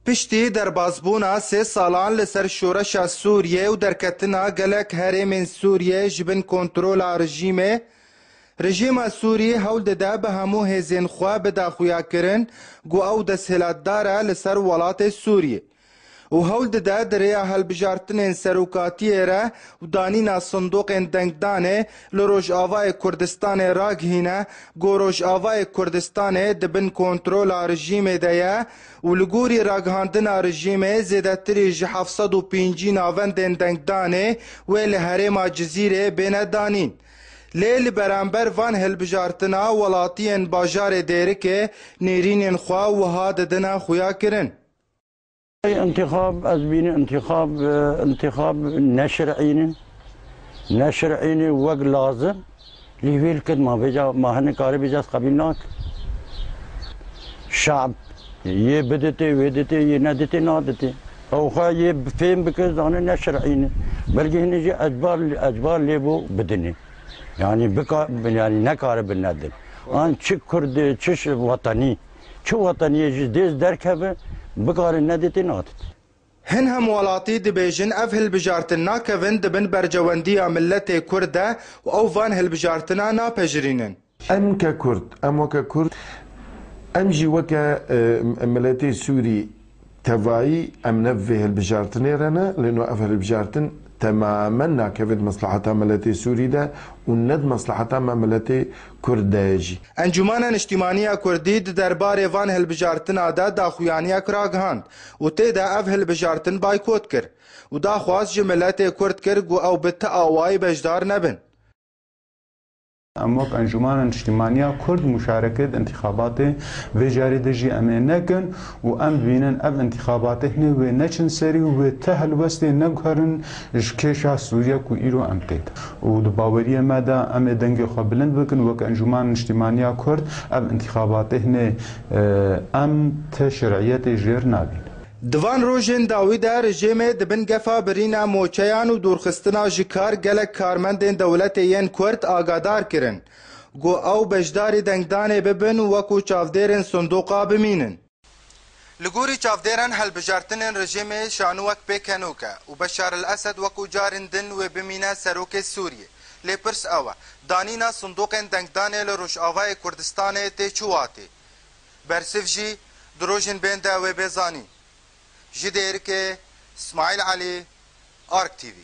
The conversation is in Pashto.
پشتی دربازبونا 3 سالان لسر شورشا سوریه و درکتنا گلک هرمین سوریه جبن کنترول رژیم سوریه هول دده به همو هزین خواه بداخویا کرن گو او دسهلات داره لسر ولات سوریه و هول دده دریا هلبجارتن سروکاتی را و دانینا صندوق دنگدانه لروج آوای کردستان راگهینه گو روج آوای کردستان دبن کنترول رژیم دیا و لگوری راگهاندن رژیم زیدتری ج 750 ناوند دنگدانه و لحرم جزیره بین دانین لیل برانبر وان هلبجارتنا ولاتین باجار دیرکه نیرین خواه و هاد دنا خویا کرن انتخاب از بین انتخاب نشرعینی وقت لازم لیویل کد ما هنکاری بجاز قبیل ناک شعب یه بدته ودته یه ندته نادته او خواه یه فهم بکز دانه نشرعینی بلکه هنجی اجبار لیبو بدنی yani yani ne karı bilnedir. An çi Kurdi, çi vatani, çi vataniye dez derkebe bu karı ne dedi ne adet. هن هم ولاتی دبیجن اف هلبجارتنا کون دبن برجواندیا ملت کرده و او وان هلبجارتنا ناپجرینن. ام ككرد ام جي وكا ملتي سوري تواي ام نفه هلبجارتنا رنا لانه اف هلبجارتن تماما ناكفت مصلحتها ملتي سوري ده وند مصلحتها ملتي كرداجي انجمانا اجتماعية كردي دربار وان هلبجارتنا دا داخويانيا كراغهاند وتيدا اف هلبجارتن بايكوت كر ودا خواز جملتي كرد كر او بتا اواي بجدار نبن اموك انجمان اجتماعية كرد مشاركة انتخابات وجاري دجي امينكن وام بينن اب انتخابات هنا ونچن سري وتهل وست نغرن كيشا سوريا كو ايرو امتيت ودباوريه مادا ام دنگ خبلند بكن وك انجمان اجتماعية كرد اب انتخابات هنا ام تشرعيات غير نابين دوان روژن داویدا رژیم دبن گفا برینا موچیان و دورخستنا جکار گلک کارمندین دولت ین کرد آگادار کرن گو او بجداری دنگدانه ببن وکو چافدیرن صندوقا بمینن لگوری چافدیرن هلبجارتن رژیم شانوک پیکنوکا و بشار الاسد وکو جارندن و بمینا سروک سوریه لیپرس اوا دانینا صندوق دنگدانه لروش آوای کردستان تی چواتی برسف جی دروژن بینده و بیزانی جديرك اسماعيل علي آرك تي في